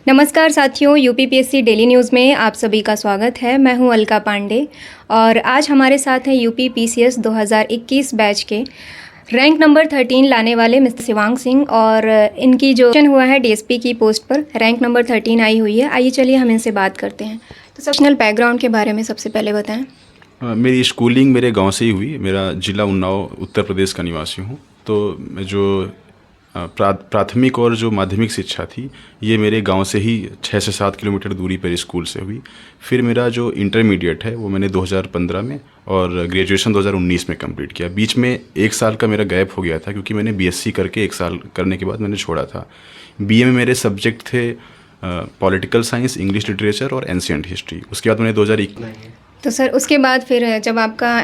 नमस्कार साथियों, UPPSC daily news में आप सभी का स्वागत है। मैं हूं अलका पांडे और आज हमारे साथ हैं यूपीपीसीएस 2021 बैच के रैंक नंबर 13 लाने वाले मिस्टर शिवांग सिंह और इनकी जो सिलेक्शन हुआ है डीएसपी की पोस्ट पर रैंक नंबर 13 आई हुई है। आइए चलिए हम इनसे बात करते हैं। तो पर्सनल बैकग्राउंड के बारे में सबसे पहले बताएँ। मेरी स्कूलिंग मेरे गांव से ही हुई। मेरा ज़िला उन्नाव उत्तर प्रदेश का निवासी हूं। तो मैं जो प्राथमिक और जो माध्यमिक शिक्षा थी ये मेरे गांव से ही 6 से 7 किलोमीटर दूरी पर स्कूल से हुई। फिर मेरा जो इंटरमीडिएट है वो मैंने 2015 में और ग्रेजुएशन 2019 में कंप्लीट किया। बीच में 1 साल का मेरा गैप हो गया था क्योंकि मैंने बीएससी करके 1 साल करने के बाद मैंने छोड़ा था। बीए में मेरे सब्जेक्ट थे पॉलिटिकल साइंस, इंग्लिश लिटरेचर और एंशिएंट हिस्ट्री। उसके बाद मैंने 2021। तो सर उसके बाद फिर जब आपका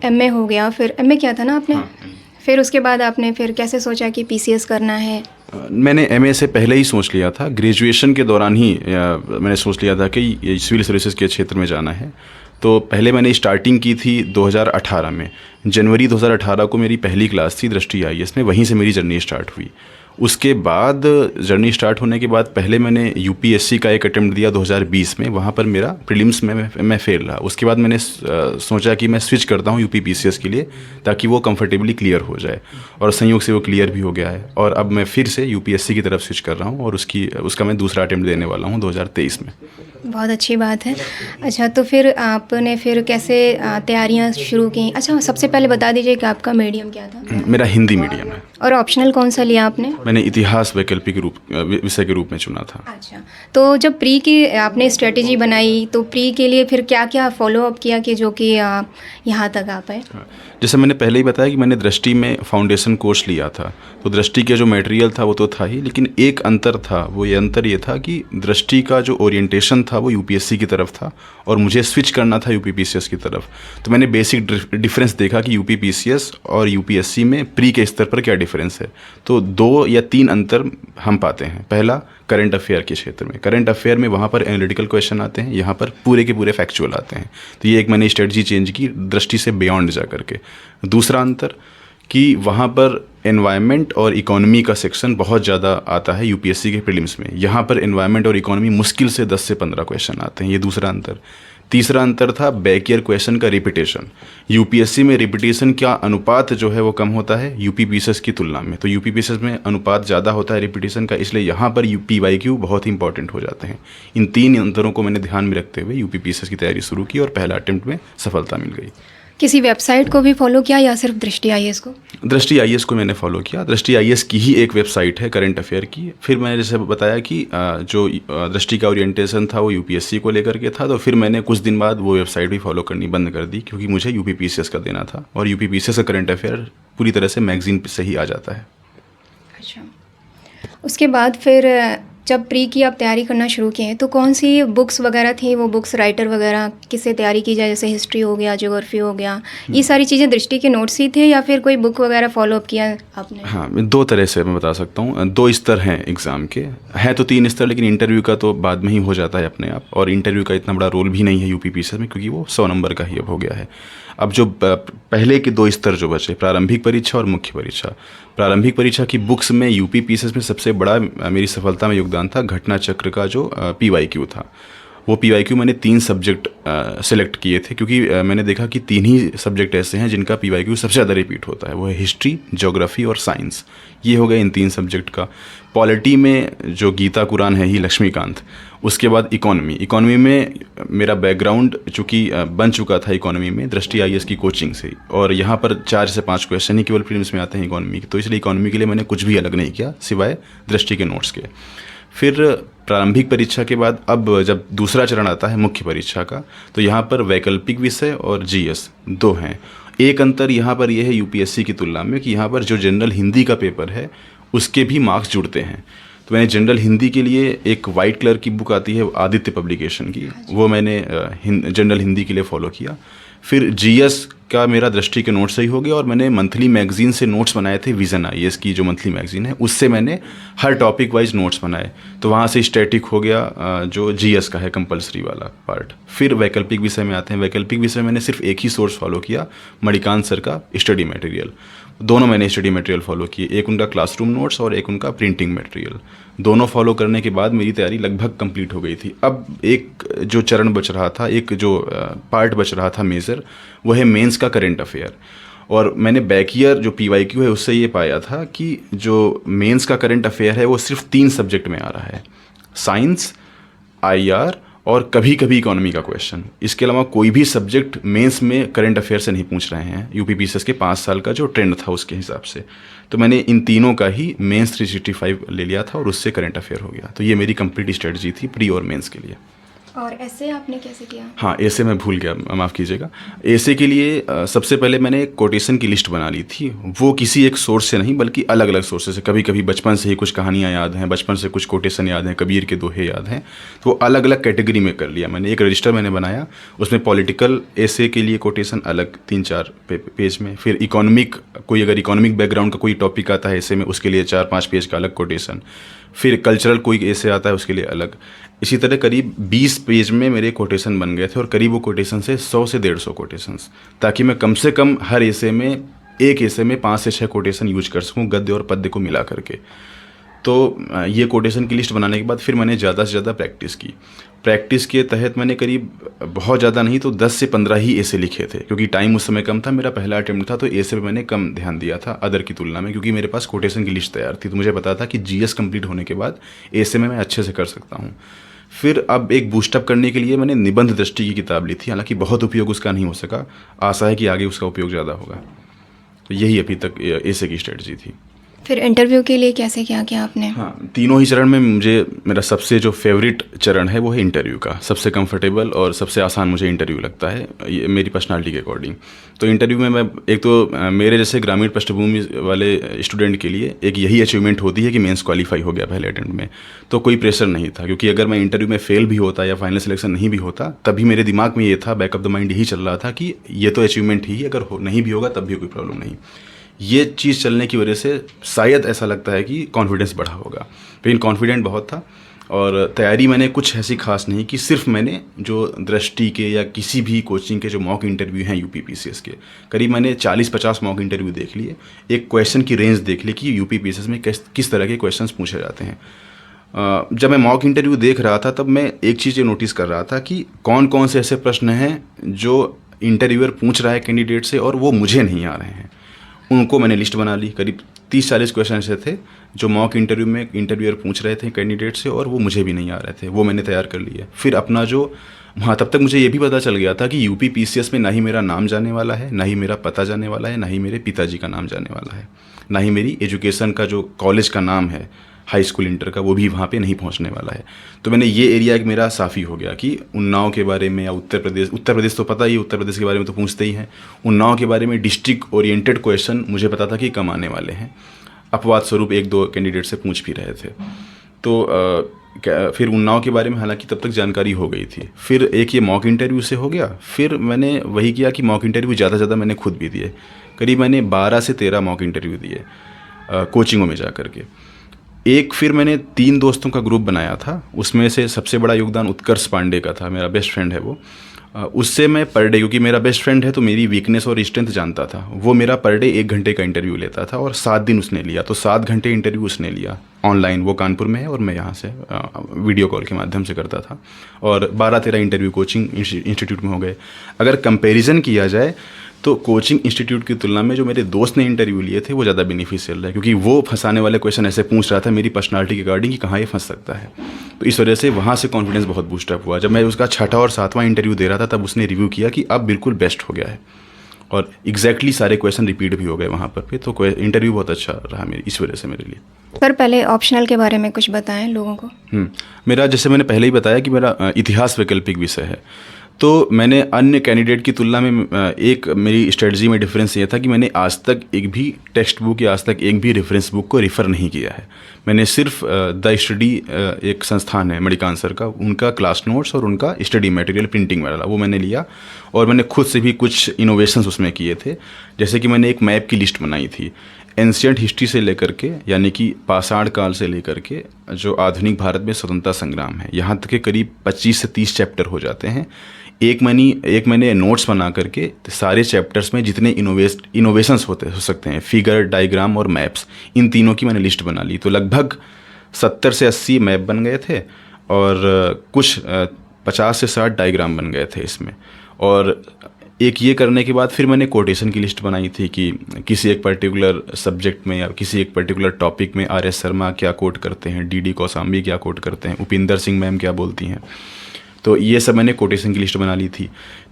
एमए हो गया, फिर एमए किया था ना आपने? हाँ। फिर उसके बाद आपने फिर कैसे सोचा कि पीसीएस करना है? मैंने एमए से पहले ही सोच लिया था। ग्रेजुएशन के दौरान ही मैंने सोच लिया था कि सिविल सर्विसेज के क्षेत्र में जाना है। तो पहले मैंने स्टार्टिंग की थी 2018 में। जनवरी 2018 को मेरी पहली क्लास थी दृष्टि आईएएस में, वहीं से मेरी जर्नी स्टार्ट हुई। उसके बाद जर्नी स्टार्ट होने के बाद पहले मैंने यूपीएससी का एक अटेम्प्ट दिया 2020 में। वहाँ पर मेरा प्रीलिम्स में मैं फेल रहा। उसके बाद मैंने सोचा कि मैं स्विच करता हूँ यूपीपीसीएस के लिए ताकि वो कंफर्टेबली क्लियर हो जाए, और संयोग से वो क्लियर भी हो गया है। और अब मैं फिर से यूपीएससी की तरफ स्विच कर रहा हूँ और उसका मैं दूसरा अटेम्प्ट देने वाला हूँ 2023 में। बहुत अच्छी बात है। अच्छा, तो फिर आपने फिर कैसे तैयारियां शुरू की? अच्छा, सबसे पहले बता दीजिए कि आपका मीडियम क्या था? मेरा हिंदी मीडियम है। और ऑप्शनल कौन सा लिया आपने? मैंने इतिहास वैकल्पिक विषय के रूप में चुना था। अच्छा, तो जब प्री की आपने स्ट्रेटेजी बनाई तो प्री के लिए फिर क्या क्या फॉलोअप किया कि जो कि यहाँ तक आ पाए? जैसे मैंने पहले ही बताया कि मैंने दृष्टि में फाउंडेशन कोर्स लिया था, तो दृष्टि के जो मटेरियल था वो तो था ही, लेकिन एक अंतर था। वो ये अंतर ये था कि दृष्टि का जो ओरिएंटेशन था वो यूपीएससी की तरफ था और मुझे स्विच करना था यूपीपीसीएस की तरफ। तो मैंने बेसिक डिफरेंस देखा कि यूपीपीसीएस और यूपीएससी में प्री के स्तर पर क्या डिफरेंस है। तो 2 या 3 अंतर हम पाते हैं। पहला, करंट अफेयर के क्षेत्र में। करंट अफेयर में वहाँ पर एनालिटिकल क्वेश्चन आते हैं, यहाँ पर पूरे के पूरे फैक्चुअल आते हैं। तो ये एक मैंने स्ट्रेटजी चेंज की दृष्टि से बियॉन्ड जा करके। दूसरा अंतर कि वहाँ पर एनवायरनमेंट और इकोनॉमी का सेक्शन बहुत ज़्यादा आता है यूपीएससी के प्रीलिम्स में। यहाँ पर एनवायरनमेंट और इकोनॉमी मुश्किल से 10 से 15 क्वेश्चन आते हैं। ये दूसरा अंतर। तीसरा अंतर था बैक ईयर क्वेश्चन का रिपीटेशन। यूपीएससी में रिपीटेशन का अनुपात जो है वो कम होता है यूपीपीसीएस की तुलना में। तो यूपीपीसीएस में अनुपात ज़्यादा होता है रिपीटेशन का, इसलिए यहाँ पर पीवाईक्यू बहुत ही इंपॉर्टेंट हो जाते हैं। इन 3 अंतरों को मैंने ध्यान में रखते हुए यूपीपीसीएस की तैयारी शुरू की और पहला अटेम्प्ट में सफलता मिल गई। किसी वेबसाइट को भी फॉलो किया या सिर्फ दृष्टि आईएएस को? दृष्टि आईएएस को मैंने फॉलो किया। दृष्टि आईएएस की ही एक वेबसाइट है करंट अफेयर की। फिर मैंने जैसे बताया कि जो दृष्टि का ओरिएंटेशन था वो यूपीएससी को लेकर के था, तो फिर मैंने कुछ दिन बाद वो वेबसाइट भी फॉलो करनी बंद कर दी क्योंकि मुझे यूपीपीसीएस का देना था और यूपीपीसीएस का करंट अफेयर पूरी तरह से मैगजीन से ही आ जाता है। अच्छा, उसके बाद फिर जब प्री की आप तैयारी करना शुरू किए तो कौन सी बुक्स वगैरह थी? वो बुक्स राइटर वगैरह किससे तैयारी की जाए? जैसे हिस्ट्री हो गया, ज्योग्राफी हो गया, ये सारी चीज़ें दृष्टि के नोट्स ही थे या फिर कोई बुक वगैरह फॉलोअप किया आपने? हाँ, 2 तरह से मैं बता सकता हूँ। 2 स्तर हैं एग्ज़ाम के, हैं तो 3 स्तर, लेकिन इंटरव्यू का तो बाद में ही हो जाता है अपने आप। और इंटरव्यू का इतना बड़ा रोल भी नहीं है यूपीपीसीएस में क्योंकि वो 100 नंबर का ही अब हो गया है। अब जो पहले के 2 स्तर जो बचे, प्रारंभिक परीक्षा और मुख्य परीक्षा। प्रारंभिक परीक्षा की बुक्स में यूपीपीसीएस में सबसे बड़ा मेरी सफलता में योगदान था घटना चक्र का जो पीवाईक्यू था। वो पीवाईक्यू मैंने 3 सब्जेक्ट सेलेक्ट किए थे क्योंकि मैंने देखा कि 3 ही सब्जेक्ट ऐसे हैं जिनका पीवाईक्यू सबसे ज़्यादा रिपीट होता है। वो है हिस्ट्री, ज्योग्राफी और साइंस। ये हो गया इन 3 सब्जेक्ट का। पॉलिटी में जो गीता कुरान है ही लक्ष्मीकांत। उसके बाद इकोनॉमी में मेरा बैकग्राउंड चूँकि बन चुका था इकोनॉमी में दृष्टि आईएएस की कोचिंग से, और यहाँ पर 4 से 5 क्वेश्चन ही केवल प्रीलिम्स में आते हैं इकोनॉमी के, तो इसलिए इकोनॉमी के लिए मैंने कुछ भी अलग नहीं किया सिवाय दृष्टि के नोट्स के। फिर प्रारंभिक परीक्षा के बाद अब जब दूसरा चरण आता है मुख्य परीक्षा का, तो यहाँ पर वैकल्पिक विषय और जीएस 2 हैं। एक अंतर यहाँ पर यह है यूपीएससी की तुलना में कि यहाँ पर जो जनरल हिंदी का पेपर है उसके भी मार्क्स जुड़ते हैं। तो मैंने जनरल हिंदी के लिए एक वाइट कलर की बुक आती है आदित्य पब्लिकेशन की, वो मैंने जनरल हिंदी के लिए फॉलो किया। फिर जीएस का मेरा दृष्टि के नोट्स सही हो गया और मैंने मंथली मैगजीन से नोट्स बनाए थे। विजन आईएएस की जो मंथली मैगजीन है उससे मैंने हर टॉपिक वाइज नोट्स बनाए, तो वहाँ से स्टैटिक हो गया जो जीएस का है कंपलसरी वाला पार्ट। फिर वैकल्पिक विषय में आते हैं। वैकल्पिक विषय मैंने सिर्फ एक ही सोर्स फॉलो किया, मणिकांत सर का स्टडी मटेरियल। दोनों मैंने स्टडी मटेरियल फॉलो किए, एक उनका क्लासरूम नोट्स और एक उनका प्रिंटिंग मटेरियल। दोनों फॉलो करने के बाद मेरी तैयारी लगभग कंप्लीट हो गई थी। अब एक जो चरण बच रहा था, एक जो पार्ट बच रहा था मेजर, वो है मेंस का करंट अफेयर। और मैंने बैक ईयर जो PYQ है उससे ये पाया था कि जो मेंस का करंट अफेयर है वो सिर्फ 3 सब्जेक्ट में आ रहा है, साइंस, IR और कभी कभी इकोनॉमी का क्वेश्चन। इसके अलावा कोई भी सब्जेक्ट मेंस में करंट अफेयर से नहीं पूछ रहे हैं, UPPCS के 5 साल का जो ट्रेंड था उसके हिसाब से। तो मैंने इन तीनों का ही मेंस 365 ले लिया था और उससे करंट अफेयर हो गया। तो ये मेरी कंप्लीट स्ट्रेटजी थी प्री और मेंस के लिए। और ऐसे आपने कैसे किया? हाँ, ऐसे मैं भूल गया, माफ़ कीजिएगा। ऐसे के लिए सबसे पहले मैंने एक कोटेशन की लिस्ट बना ली थी। वो किसी एक सोर्स से नहीं बल्कि अलग अलग सोर्सेज से। कभी कभी बचपन से ही कुछ कहानियाँ याद हैं, बचपन से कुछ कोटेशन याद हैं, कबीर के दोहे याद हैं, तो वो अलग अलग कैटेगरी में कर लिया मैंने। एक रजिस्टर मैंने बनाया, उसमें पॉलिटिकल ऐसे के लिए कोटेशन अलग 3-4 पेज में, फिर इकोनॉमिक, कोई अगर इकोनॉमिक बैकग्राउंड का कोई टॉपिक आता है ऐसे में, उसके लिए 4-5 पेज का अलग कोटेशन, फिर कल्चरल कोई ऐसे आता है उसके लिए अलग। इसी तरह करीब 20 पेज में मेरे कोटेशन बन गए थे और करीब वो कोटेशन से 100 से 150 कोटेशंस, ताकि मैं कम से कम हर ऐसे में, एक ऐसे में 5 से 6 कोटेशन यूज कर सकूं गद्य और पद्य को मिला करके। तो ये कोटेशन की लिस्ट बनाने के बाद फिर मैंने ज़्यादा से ज़्यादा प्रैक्टिस की। प्रैक्टिस के तहत मैंने करीब, बहुत ज़्यादा नहीं तो 10 से 15 ही ऐसे लिखे थे, क्योंकि टाइम उस समय कम था, मेरा पहला अटेम्प्ट था, तो ऐसे पे मैंने कम ध्यान दिया था अदर की तुलना में, क्योंकि मेरे पास कोटेशन की लिस्ट तैयार थी। तो मुझे पता था कि GS कंप्लीट होने के बाद ऐसे में मैं अच्छे से कर सकता हूँ। फिर अब एक बूस्टअप करने के लिए मैंने निबंध दृष्टि की किताब ली थी, हालांकि बहुत उपयोग उसका नहीं हो सका, आशा है कि आगे उसका उपयोग ज़्यादा होगा। तो यही अभी तक ऐसे की स्ट्रेटजी थी। फिर इंटरव्यू के लिए कैसे क्या किया आपने? हाँ, तीनों ही चरण में मेरा सबसे जो फेवरेट चरण है वो है इंटरव्यू का। सबसे कंफर्टेबल और सबसे आसान मुझे इंटरव्यू लगता है, ये मेरी पर्सनालिटी के अकॉर्डिंग। तो इंटरव्यू में मैं, एक तो मेरे जैसे ग्रामीण पृष्ठभूमि वाले स्टूडेंट के लिए एक यही अचीवमेंट होती है कि मेंस क्वालिफाई हो गया पहले अटेम्प्ट में, तो कोई प्रेशर नहीं था। क्योंकि अगर मैं इंटरव्यू में फेल भी होता या फाइनल सिलेक्शन नहीं भी होता, तभी मेरे दिमाग में ये था, बैक ऑफ द माइंड यही चल रहा था कि ये तो अचीवमेंट ही, अगर नहीं भी होगा तब भी कोई प्रॉब्लम नहीं। ये चीज़ चलने की वजह से शायद ऐसा लगता है कि कॉन्फिडेंस बढ़ा होगा, लेकिन कॉन्फिडेंट बहुत था। और तैयारी मैंने कुछ ऐसी खास नहीं कि सिर्फ मैंने जो दृष्टि के या किसी भी कोचिंग के जो मॉक इंटरव्यू हैं UPPCS के, करीब मैंने 40-50 मॉक इंटरव्यू देख लिए, एक क्वेश्चन की रेंज देख ली कि UPPCS में किस तरह के क्वेश्चंस पूछे जाते हैं। जब मैं मॉक इंटरव्यू देख रहा था तब मैं एक चीज़ ये नोटिस कर रहा था कि कौन कौन से ऐसे प्रश्न हैं जो इंटरव्यूअर पूछ रहा है कैंडिडेट से और वो मुझे नहीं आ रहे हैं। उनको मैंने लिस्ट बना ली। करीब 30-40 क्वेश्चन ऐसे थे जो मॉक इंटरव्यू में इंटरव्यूअर पूछ रहे थे कैंडिडेट से और वो मुझे भी नहीं आ रहे थे, वो मैंने तैयार कर लिए। फिर अपना जो, हाँ, तब तक मुझे ये भी पता चल गया था कि UPPCS में ना ही मेरा नाम जाने वाला है, ना ही मेरा पता जाने वाला है, ना ही मेरे पिताजी का नाम जाने वाला है, ना ही मेरी एजुकेशन का जो कॉलेज का नाम है, हाई स्कूल इंटर का, वो भी वहाँ पे नहीं पहुँचने वाला है। तो मैंने ये एरिया मेरा साफ़ी हो गया कि उन्नाव के बारे में या उत्तर प्रदेश तो पता ही, उत्तर प्रदेश के बारे में तो पूछते ही हैं। उन्नाव के बारे में डिस्ट्रिक्ट ओरिएंटेड क्वेश्चन मुझे पता था कि कम आने वाले हैं, अपवाद स्वरूप 1-2 कैंडिडेट से पूछ भी रहे थे। तो फिर उन्नाव के बारे में हालांकि तब तक जानकारी हो गई थी। फिर एक ये मॉक इंटरव्यू से हो गया। फिर मैंने वही किया कि मॉक इंटरव्यू ज़्यादा से ज़्यादा मैंने खुद भी दिए। करीब मैंने 12 से 13 मॉक इंटरव्यू दिए कोचिंगों में जा कर के। एक फिर मैंने 3 दोस्तों का ग्रुप बनाया था, उसमें से सबसे बड़ा योगदान उत्कर्ष पांडे का था, मेरा बेस्ट फ्रेंड है वो। उससे मैं पर डे, क्योंकि मेरा बेस्ट फ्रेंड है तो मेरी वीकनेस और स्ट्रेंथ जानता था, वो मेरा पर डे 1 घंटे का इंटरव्यू लेता था और 7 दिन उसने लिया, तो 7 घंटे इंटरव्यू उसने लिया ऑनलाइन। वो कानपुर में है और मैं यहाँ से वीडियो कॉल के माध्यम से करता था, और 12-13 इंटरव्यू कोचिंग इंस्टीट्यूट में हो गए। अगर कंपैरिजन किया जाए तो कोचिंग इंस्टीट्यूट की तुलना में जो मेरे दोस्त ने इंटरव्यू लिए थे वो ज़्यादा बेनिफिशियल है, क्योंकि वो फंसाने वाले क्वेश्चन ऐसे पूछ रहा था मेरी पर्सनालिटी के अकॉर्डिंग कि कहाँ ये फंस सकता है। तो इस वजह से वहाँ से कॉन्फिडेंस बहुत बूस्टअप हुआ। जब मैं उसका 6वां और 7वां इंटरव्यू दे रहा था तब उसने रिव्यू किया कि अब बिल्कुल बेस्ट हो गया है, और एग्जैक्टली सारे क्वेश्चन रिपीट भी हो गए वहाँ पर भी। तो इंटरव्यू बहुत अच्छा रहा मेरी, इस वजह से मेरे लिए। सर, पहले ऑप्शनल के बारे में कुछ बताएं लोगों को। मेरा, जैसे मैंने पहले ही बताया कि मेरा इतिहास वैकल्पिक विषय है, तो मैंने अन्य कैंडिडेट की तुलना में एक मेरी स्ट्रेटजी में डिफरेंस ये था कि मैंने आज तक एक भी टेक्स्ट बुक या आज तक एक भी रेफरेंस बुक को रेफ़र नहीं किया है। मैंने सिर्फ द स्टडी, एक संस्थान है मणिकांत सर का, उनका क्लास नोट्स और उनका स्टडी मटेरियल प्रिंटिंग वाला वो मैंने लिया, और मैंने खुद से भी कुछ इनोवेशंस उसमें किए थे। जैसे कि मैंने एक मैप की लिस्ट बनाई थी एंशिएंट हिस्ट्री से लेकर के, यानी कि पाषाण काल से लेकर के जो आधुनिक भारत में स्वतंत्रता संग्राम है, यहाँ तक के करीब 25 से 30 चैप्टर हो जाते हैं। एक मैंने नोट्स बना करके सारे चैप्टर्स में जितने इनोवेशंस हो सकते हैं, फिगर, डायग्राम और मैप्स, इन तीनों की मैंने लिस्ट बना ली। तो लगभग 70 से 80 मैप बन गए थे और कुछ 50 से 60 डायग्राम बन गए थे इसमें। और एक ये करने के बाद फिर मैंने कोटेशन की लिस्ट बनाई थी कि किसी एक पर्टिकुलर सब्जेक्ट में या किसी एक पर्टिकुलर टॉपिक में आर एस शर्मा क्या कोट करते हैं, डी डी कौसाम्बी क्या कोट करते हैं, उपिंदर सिंह मैम क्या बोलती हैं। तो ये सब मैंने कोटेशन की लिस्ट बना ली थी।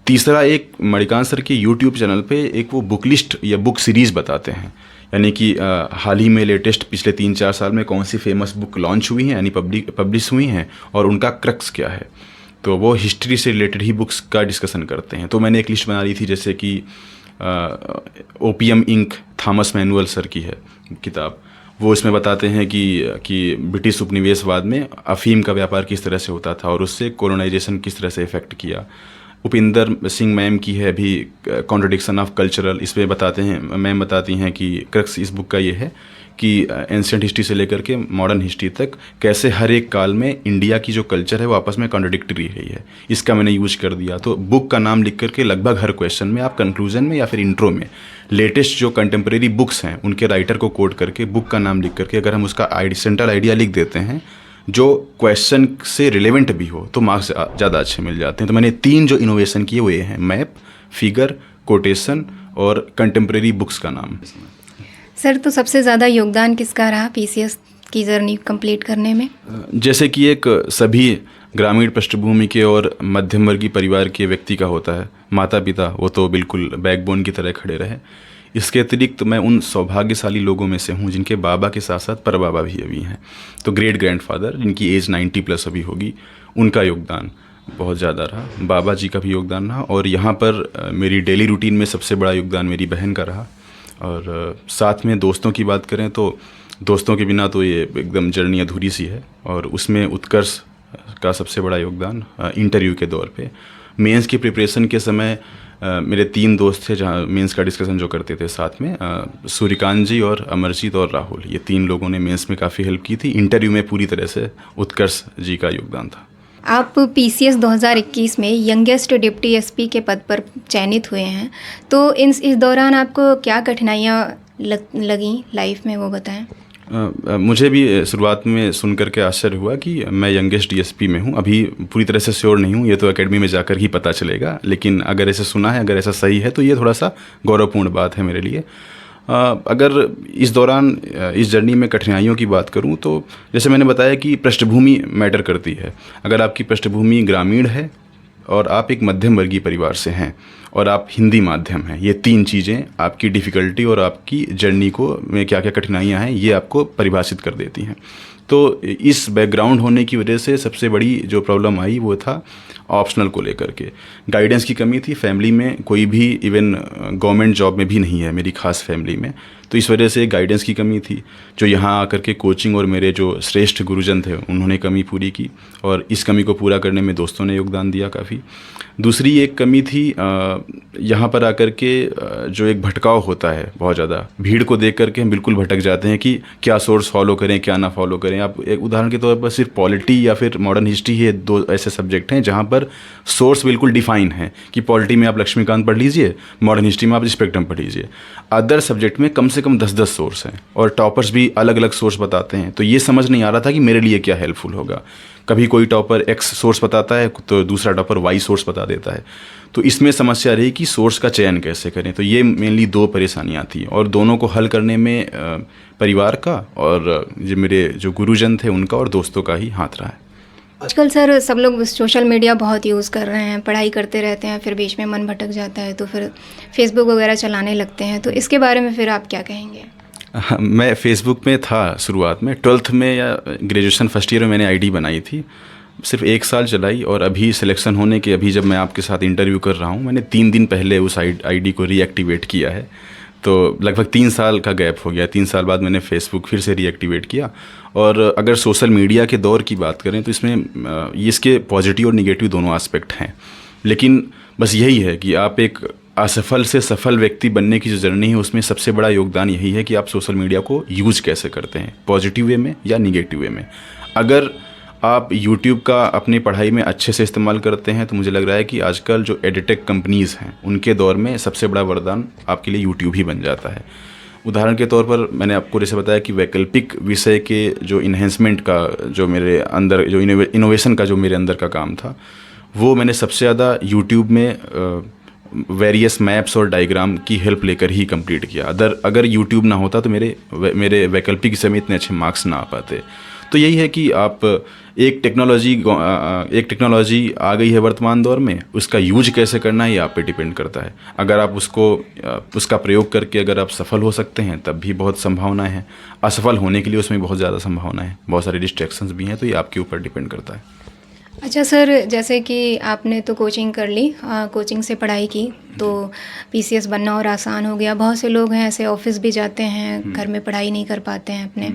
तीसरा, एक मणिकांत सर के यूट्यूब चैनल पे एक वो बुक लिस्ट या बुक सीरीज़ बताते हैं, यानी कि हाल ही में लेटेस्ट पिछले 3-4 साल में कौन सी फेमस बुक लॉन्च हुई हैं, यानी पब्लिश हुई हैं, और उनका क्रक्स क्या है। तो वो हिस्ट्री से रिलेटेड ही बुक्स का डिस्कशन करते हैं। तो मैंने एक लिस्ट बना ली थी, जैसे कि ओपीएम इंक थॉमस मैनुअल सर की है किताब। वो इसमें बताते हैं कि ब्रिटिश उपनिवेशवाद में अफीम का व्यापार किस तरह से होता था और उससे कोलोनाइजेशन किस तरह से इफेक्ट किया। उपिंदर सिंह मैम की है अभी कॉन्ट्रडिक्शन ऑफ कल्चरल, इसमें बताते हैं, मैम बताती हैं कि क्रक्स इस बुक का ये है कि एंशिएंट हिस्ट्री से लेकर के मॉडर्न हिस्ट्री तक कैसे हर एक काल में इंडिया की जो कल्चर है वो आपस में कॉन्ट्रडिक्टरी रही है। इसका मैंने यूज कर दिया। तो बुक का नाम लिख करके लगभग हर क्वेश्चन में आप कंक्लूजन में या फिर इंट्रो में लेटेस्ट जो कंटेम्प्रेरी बुक्स हैं उनके राइटर को कोट करके बुक का नाम लिख करके अगर हम उसका सेंट्रल आइडिया लिख देते हैं जो क्वेश्चन से रिलेवेंट भी हो तो मार्क्स ज़्यादा अच्छे मिल जाते हैं। तो मैंने 3 जो इनोवेशन किए वो ये हैं, मैप, फिगर, कोटेशन और कंटेम्प्रेरी बुक्स का नाम। सर, तो सबसे ज़्यादा योगदान किसका रहा पीसीएस की जर्नी कंप्लीट करने में? जैसे कि एक सभी ग्रामीण पृष्ठभूमि के और मध्यम वर्गीय परिवार के व्यक्ति का होता है, माता पिता वो तो बिल्कुल बैकबोन की तरह खड़े रहे। इसके अतिरिक्त मैं उन सौभाग्यशाली लोगों में से हूँ जिनके बाबा के साथ साथ परबाबा भी अभी हैं। तो ग्रेट ग्रैंडफादर जिनकी एज 90+ अभी होगी, उनका योगदान बहुत ज़्यादा रहा। बाबा जी का भी योगदान रहा। और यहाँ पर मेरी डेली रूटीन में सबसे बड़ा योगदान मेरी बहन का रहा। और साथ में दोस्तों की बात करें तो दोस्तों के बिना तो ये एकदम जर्नी अधूरी सी है। और उसमें उत्कर्ष का सबसे बड़ा योगदान इंटरव्यू के दौर पे, मेंस की प्रिपरेशन के समय मेरे 3 दोस्त थे जहाँ मेंस का डिस्कशन जो करते थे साथ में, सूर्यकांत जी और अमरजीत और राहुल, ये 3 लोगों ने मेंस में काफ़ी हेल्प की थी। इंटरव्यू में पूरी तरह से उत्कर्ष जी का योगदान था। आप पीसीएस 2021 में यंगेस्ट डिप्टी एसपी के पद पर चयनित हुए हैं, तो इस दौरान आपको क्या कठिनाइयाँ लगी लाइफ में, वो बताएं। मुझे भी शुरुआत में सुन करके आश्चर्य हुआ कि मैं यंगेस्ट डीएसपी में हूँ। अभी पूरी तरह से श्योर नहीं हूँ, ये तो एकेडमी में जाकर ही पता चलेगा। लेकिन अगर ऐसे सुना है, अगर ऐसा सही है तो ये थोड़ा सा गौरवपूर्ण बात है मेरे लिए। अगर इस दौरान इस जर्नी में कठिनाइयों की बात करूं तो जैसे मैंने बताया कि पृष्ठभूमि मैटर करती है। अगर आपकी पृष्ठभूमि ग्रामीण है और आप एक मध्यम वर्गीय परिवार से हैं और आप हिंदी माध्यम हैं, ये 3 चीज़ें आपकी डिफ़िकल्टी और आपकी जर्नी को में क्या क्या कठिनाइयाँ हैं ये आपको परिभाषित कर देती हैं। तो इस बैकग्राउंड होने की वजह से सबसे बड़ी जो प्रॉब्लम आई वो था ऑप्शनल को लेकर के। गाइडेंस की कमी थी। फैमिली में कोई भी इवन गवर्नमेंट जॉब में भी नहीं है मेरी खास फैमिली में, तो इस वजह से गाइडेंस की कमी थी जो यहाँ आकर के कोचिंग और मेरे जो श्रेष्ठ गुरुजन थे उन्होंने कमी पूरी की और इस कमी को पूरा करने में दोस्तों ने योगदान दिया काफ़ी। दूसरी एक कमी थी यहाँ पर आकर के जो एक भटकाव होता है बहुत ज़्यादा, भीड़ को देख करके हम बिल्कुल भटक जाते हैं कि क्या सोर्स फॉलो करें क्या ना फॉलो करें। आप एक उदाहरण के तौर पर सिर्फ पॉलिटी या फिर मॉडर्न हिस्ट्री, ये 2 ऐसे सब्जेक्ट हैं जहाँ पर सोर्स बिल्कुल डिफाइन है कि पॉलिटी में आप लक्ष्मीकांत पढ़ लीजिए, मॉडर्न हिस्ट्री में आप स्पेक्ट्रम पढ़ लीजिए। अदर सब्जेक्ट में कम से कम 10-10 सोर्स हैं और टॉपर्स भी अलग अलग सोर्स बताते हैं। तो ये समझ नहीं आ रहा था कि मेरे लिए क्या हेल्पफुल होगा। कभी कोई टॉपर X सोर्स बताता है तो दूसरा टॉपर Y सोर्स बता देता है। तो इसमें समस्या रही कि सोर्स का चयन कैसे करें। तो ये मेनली 2 परेशानियाँ थी और दोनों को हल करने में परिवार का और जो मेरे जो गुरुजन थे उनका और दोस्तों का ही हाथ रहा है। आजकल सर सब लोग सोशल मीडिया बहुत यूज़ कर रहे हैं, पढ़ाई करते रहते हैं, फिर बीच में मन भटक जाता है तो फिर फेसबुक वगैरह चलाने लगते हैं, तो इसके बारे में फिर आप क्या कहेंगे? मैं फेसबुक में था शुरुआत में, 12th में या ग्रेजुएशन फर्स्ट ईयर में मैंने आईडी बनाई थी, सिर्फ 1 साल चलाई और अभी सिलेक्शन होने के अभी जब मैं आपके साथ इंटरव्यू कर रहा हूँ मैंने 3 दिन पहले उस आईडी को रीएक्टिवेट किया है। तो लगभग 3 साल का गैप हो गया। 3 साल बाद मैंने फेसबुक फिर से रीएक्टिवेट किया। और अगर सोशल मीडिया के दौर की बात करें तो इसमें इसके पॉजिटिव और निगेटिव दोनों एस्पेक्ट हैं, लेकिन बस यही है कि आप एक असफल से सफल व्यक्ति बनने की जो जर्नी है उसमें सबसे बड़ा योगदान यही है कि आप सोशल मीडिया को यूज़ कैसे करते हैं, पॉजिटिव वे में या निगेटिव वे में। अगर आप यूट्यूब का अपनी पढ़ाई में अच्छे से इस्तेमाल करते हैं तो मुझे लग रहा है कि आजकल जो एडिटेक कंपनीज़ हैं उनके दौर में सबसे बड़ा वरदान आपके लिए यूट्यूब ही बन जाता है। उदाहरण के तौर पर मैंने आपको जैसे बताया कि वैकल्पिक विषय के जो इन्हेंसमेंट का जो मेरे अंदर जो इनोवेशन का जो मेरे अंदर का काम था, वो मैंने सबसे ज़्यादा यूट्यूब में वेरियस मैप्स और डायग्राम की हेल्प लेकर ही कंप्लीट किया। अगर यूट्यूब ना होता तो मेरे वैकल्पिक विषय में इतने अच्छे मार्क्स ना आ पाते। तो यही है कि आप एक टेक्नोलॉजी आ गई है वर्तमान दौर में, उसका यूज कैसे करना है ये आप पे डिपेंड करता है। अगर आप उसका प्रयोग करके अगर आप सफल हो सकते हैं तब भी बहुत संभावना है, असफल होने के लिए उसमें बहुत ज़्यादा संभावना है, बहुत सारे डिस्ट्रैक्शंस भी हैं, तो ये आपके ऊपर डिपेंड करता है। अच्छा सर, जैसे कि आपने तो कोचिंग कर ली, कोचिंग से पढ़ाई की तो पीसीएस बनना और आसान हो गया। बहुत से लोग हैं ऐसे ऑफिस भी जाते हैं, घर में पढ़ाई नहीं कर पाते हैं अपने,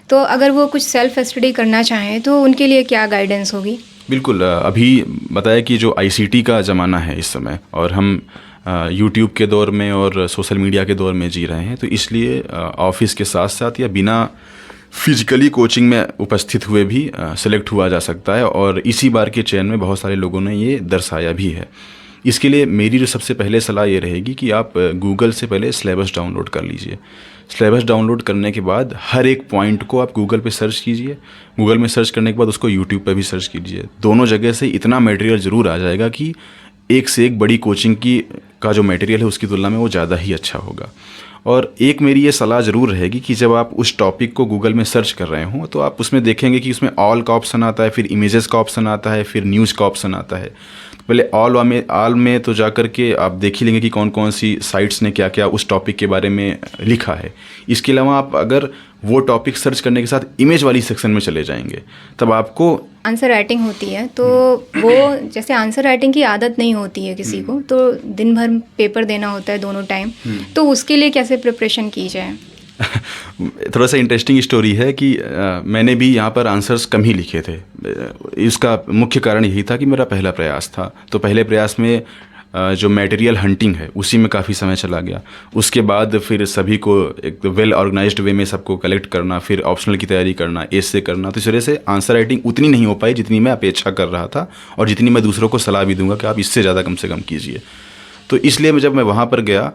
तो अगर वो कुछ सेल्फ स्टडी करना चाहें तो उनके लिए क्या गाइडेंस होगी? बिल्कुल, अभी बताया कि जो आईसीटी का ज़माना है इस समय और हम यूट्यूब के दौर में और सोशल मीडिया के दौर में जी रहे हैं, तो इसलिए ऑफिस के साथ साथ या बिना फिजिकली कोचिंग में उपस्थित हुए भी सेलेक्ट हुआ जा सकता है और इसी बार के चयन में बहुत सारे लोगों ने ये दर्शाया भी है। इसके लिए मेरी जो सबसे पहले सलाह ये रहेगी कि आप गूगल से पहले सिलेबस डाउनलोड कर लीजिए। सिलेबस डाउनलोड करने के बाद हर एक पॉइंट को आप गूगल पे सर्च कीजिए। गूगल में सर्च करने के बाद उसको यूट्यूब पे भी सर्च कीजिए। दोनों जगह से इतना मटेरियल ज़रूर आ जाएगा कि एक से एक बड़ी कोचिंग का जो मटेरियल है उसकी तुलना में वो ज़्यादा ही अच्छा होगा। और एक मेरी ये सलाह ज़रूर रहेगी कि जब आप उस टॉपिक को गूगल में सर्च कर रहे हों तो आप उसमें देखेंगे कि उसमें ऑल का ऑप्शन आता है, फिर इमेजेस का ऑप्शन आता है, फिर न्यूज़ का ऑप्शन आता है। तो पहले ऑल में तो जा कर के आप देख ही लेंगे कि कौन कौन सी साइट्स ने क्या क्या उस टॉपिक के बारे में लिखा है। इसके अलावा आप अगर वो टॉपिक सर्च करने के साथ इमेज वाली सेक्शन में चले जाएंगे तब आपको आंसर राइटिंग होती है, तो वो जैसे आंसर राइटिंग की आदत नहीं होती है किसी को, तो दिन भर पेपर देना होता है दोनों टाइम, तो उसके लिए कैसे प्रिपरेशन की जाए? थोड़ा सा इंटरेस्टिंग स्टोरी है कि मैंने भी यहाँ पर आंसर्स कम ही लिखे थे। इसका मुख्य कारण यही था कि मेरा पहला प्रयास था, तो पहले प्रयास में जो मटेरियल हंटिंग है उसी में काफ़ी समय चला गया। उसके बाद फिर सभी को एक वेल ऑर्गेनाइज्ड वे में सबको कलेक्ट करना, फिर ऑप्शनल की तैयारी करना, एसे करना, तो इस वजह से आंसर राइटिंग उतनी नहीं हो पाई जितनी मैं अपेक्षा कर रहा था और जितनी मैं दूसरों को सलाह भी दूंगा कि आप इससे ज़्यादा कम से कम कीजिए। तो इसलिए जब मैं वहाँ पर गया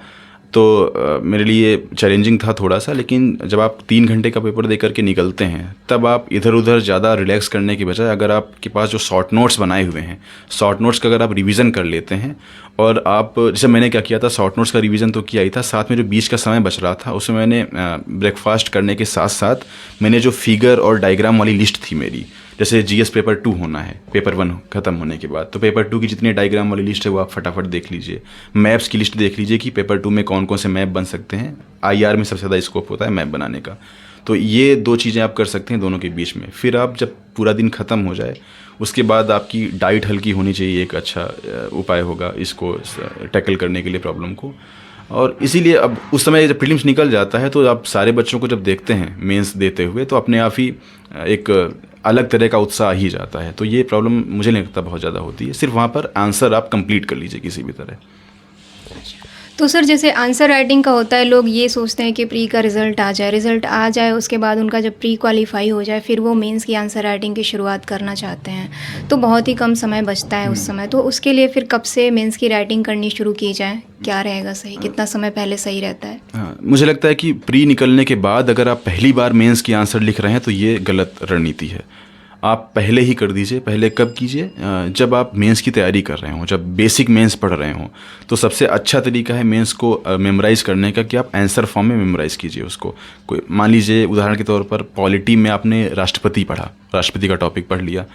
तो मेरे लिए चैलेंजिंग था थोड़ा सा, लेकिन जब आप 3 घंटे का पेपर दे करके निकलते हैं तब आप इधर उधर ज़्यादा रिलैक्स करने की बजाय अगर आपके पास जो शॉर्ट नोट्स बनाए हुए हैं, शॉर्ट नोट्स का अगर आप रिवीजन कर लेते हैं और आप जैसे मैंने क्या किया था, शॉर्ट नोट्स का रिवीजन तो किया ही था, साथ में जो बीच का समय बच रहा था उसमें मैंने ब्रेकफास्ट करने के साथ साथ मैंने जो फिगर और डायग्राम वाली लिस्ट थी मेरी, जैसे जीएस पेपर 2 होना है पेपर 1 ख़त्म होने के बाद, तो पेपर 2 की जितनी डायग्राम वाली लिस्ट है वो आप फटाफट देख लीजिए। मैप्स की लिस्ट देख लीजिए कि पेपर 2 में कौन कौन से मैप बन सकते हैं। आईआर में सबसे ज़्यादा स्कोप होता है मैप बनाने का, तो ये 2 चीज़ें आप कर सकते हैं दोनों के बीच में। फिर आप जब पूरा दिन ख़त्म हो जाए उसके बाद आपकी डाइट हल्की होनी चाहिए, एक अच्छा उपाय होगा इसको टैकल करने के लिए प्रॉब्लम को। और इसीलिए अब उस समय जब प्रीलिम्स निकल जाता है तो आप सारे बच्चों को जब देखते हैं मेंस देते हुए तो अपने आप ही एक अलग तरह का उत्साह ही जाता है। तो ये प्रॉब्लम मुझे नहीं लगता बहुत ज़्यादा होती है, सिर्फ वहाँ पर आंसर आप कंप्लीट कर लीजिए किसी भी तरह। तो सर जैसे आंसर राइटिंग का होता है, लोग ये सोचते हैं कि प्री का रिज़ल्ट आ जाए उसके बाद उनका जब प्री क्वालिफाई हो जाए फिर वो मेंस की आंसर राइटिंग की शुरुआत करना चाहते हैं, तो बहुत ही कम समय बचता है उस समय, तो उसके लिए फिर कब से मेंस की राइटिंग करनी शुरू की जाए, क्या रहेगा सही, कितना समय पहले सही रहता है? हाँ, मुझे लगता है कि प्री निकलने के बाद अगर आप पहली बार मेंस की आंसर लिख रहे हैं तो ये गलत रणनीति है। आप पहले ही कर दीजिए। पहले कब कीजिए? जब आप मेंस की तैयारी कर रहे हों, जब बेसिक मेंस पढ़ रहे हों, तो सबसे अच्छा तरीका है मेंस को मेमोराइज़ करने का कि आप आंसर फॉर्म में मेमोराइज़ कीजिए उसको। कोई मान लीजिए उदाहरण के तौर पर पॉलिटी में आपने राष्ट्रपति पढ़ा, राष्ट्रपति का टॉपिक पढ़ लिया,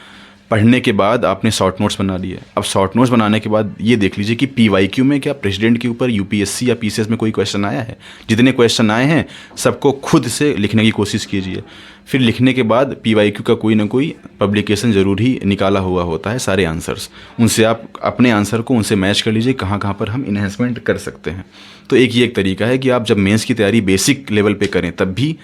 पढ़ने के बाद आपने शॉर्ट नोट्स बना लिए। अब शॉर्ट नोट्स बनाने के बाद ये देख लीजिए कि पीवाईक्यू में क्या प्रेसिडेंट के ऊपर यूपीएससी या पीसीएस में कोई क्वेश्चन आया है। जितने क्वेश्चन आए हैं सबको खुद से लिखने की कोशिश कीजिए। फिर लिखने के बाद पीवाईक्यू का कोई ना कोई पब्लिकेशन ज़रूर ही निकाला हुआ होता है सारे आंसर्स, उनसे आप अपने आंसर को उनसे मैच कर लीजिए कहाँ कहाँ पर हम इन्हेंसमेंट कर सकते हैं। तो ये एक तरीका है कि आप जब मेंस की तैयारी बेसिक लेवल पे करें तब भी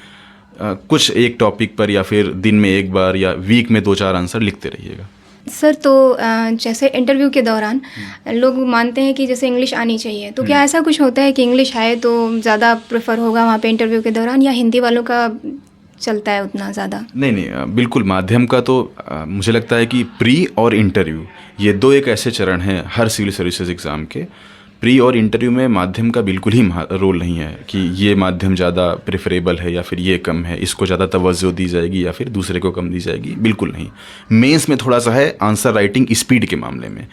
कुछ एक टॉपिक पर या फिर दिन में एक बार या वीक में 2-4 आंसर लिखते रहिएगा। सर तो जैसे इंटरव्यू के दौरान लोग मानते हैं कि जैसे इंग्लिश आनी चाहिए, तो क्या ऐसा कुछ होता है कि इंग्लिश आए तो ज़्यादा प्रेफर होगा वहाँ पे इंटरव्यू के दौरान, या हिंदी वालों का चलता है उतना ज़्यादा? नहीं नहीं, बिल्कुल माध्यम का तो मुझे लगता है कि प्री और इंटरव्यू ये दो एक ऐसे चरण हैं हर सिविल सर्विसेज एग्ज़ाम के। प्री और इंटरव्यू में माध्यम का बिल्कुल ही रोल नहीं है कि ये माध्यम ज़्यादा प्रेफरेबल है या फिर ये कम है, इसको ज़्यादा तवज्जो दी जाएगी या फिर दूसरे को कम दी जाएगी, बिल्कुल नहीं। मेंस में थोड़ा सा है आंसर राइटिंग स्पीड के मामले में।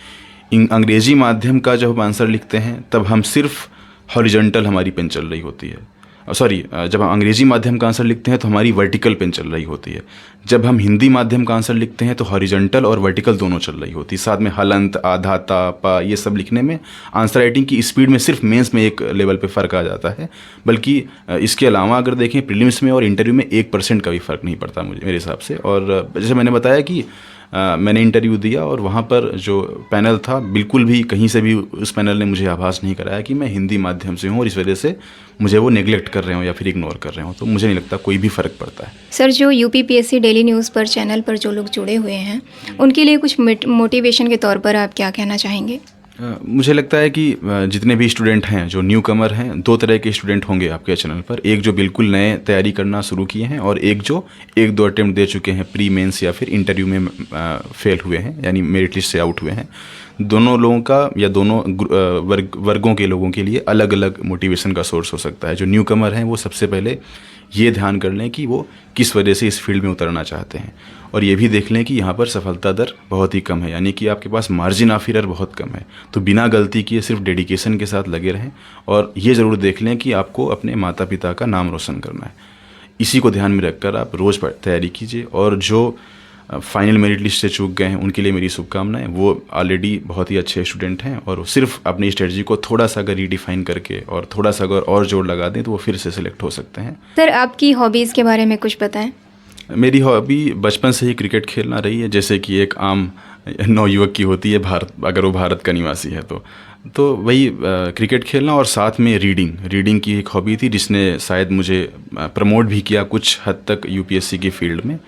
अंग्रेजी माध्यम का जब हम आंसर लिखते हैं तब हम सिर्फ हॉरिजॉन्टल हमारी पेन चल रही होती है, सॉरी, जब हम अंग्रेजी माध्यम का आंसर लिखते हैं तो हमारी वर्टिकल पेन चल रही होती है। जब हम हिंदी माध्यम का आंसर लिखते हैं तो हॉरिजॉन्टल और वर्टिकल दोनों चल रही होती है। साथ में हलंत, आधा, ता, पा ये सब लिखने में आंसर राइटिंग की स्पीड में सिर्फ मेंस में एक लेवल पे फ़र्क आ जाता है। बल्कि इसके अलावा अगर देखें प्रीलिम्स में और इंटरव्यू में 1% का भी फ़र्क नहीं पड़ता मुझे, मेरे हिसाब से। और जैसे मैंने बताया कि मैंने इंटरव्यू दिया और वहाँ पर जो पैनल था बिल्कुल भी कहीं से भी उस पैनल ने मुझे आभास नहीं कराया कि मैं हिंदी माध्यम से हूँ और इस वजह से मुझे वो नेग्लेक्ट कर रहे हो या फिर इग्नोर कर रहे हो। तो मुझे नहीं लगता कोई भी फ़र्क पड़ता है। सर, जो यूपीपीएससी डेली न्यूज़ पर चैनल पर जो लोग जुड़े हुए हैं उनके लिए कुछ मोटिवेशन के तौर पर आप क्या कहना चाहेंगे? मुझे लगता है कि जितने भी स्टूडेंट हैं जो न्यू कमर हैं, दो तरह के स्टूडेंट होंगे आपके चैनल पर। एक जो बिल्कुल नए तैयारी करना शुरू किए हैं और एक जो एक दो अटेम्प्ट दे चुके हैं प्री मेंस या फिर इंटरव्यू में फेल हुए हैं यानी मेरिट लिस्ट से आउट हुए हैं। दोनों लोगों का या दोनों वर्गों के लोगों के लिए अलग अलग मोटिवेशन का सोर्स हो सकता है। जो न्यू कमर हैं वो सबसे पहले ये ध्यान कर लें कि वो किस वजह से इस फील्ड में उतरना चाहते हैं और ये भी देख लें कि यहाँ पर सफलता दर बहुत ही कम है, यानी कि आपके पास मार्जिन ऑफ एरर बहुत कम है। तो बिना गलती किए सिर्फ डेडिकेशन के साथ लगे रहें और ये ज़रूर देख लें कि आपको अपने माता पिता का नाम रोशन करना है। इसी को ध्यान में रखकर आप रोज़ तैयारी कीजिए। और जो फाइनल मेरिट लिस्ट से चूक गए हैं उनके लिए मेरी शुभकामनाएं। वो ऑलरेडी बहुत ही अच्छे स्टूडेंट हैं और सिर्फ अपनी स्ट्रेटजी को थोड़ा सा अगर रीडिफाइन करके और थोड़ा सा अगर और जोर लगा दें तो वो फिर से सिलेक्ट हो सकते हैं। सर, आपकी हॉबीज़ के बारे में कुछ बताएं। मेरी हॉबी बचपन से ही क्रिकेट खेलना रही है, जैसे कि एक आम नवयुवक की होती है भारत, अगर वो भारत का निवासी है तो वही क्रिकेट खेलना और साथ में रीडिंग की एक हॉबी थी जिसने शायद मुझे प्रमोट भी किया कुछ हद तक यूपीएससी की फील्ड में।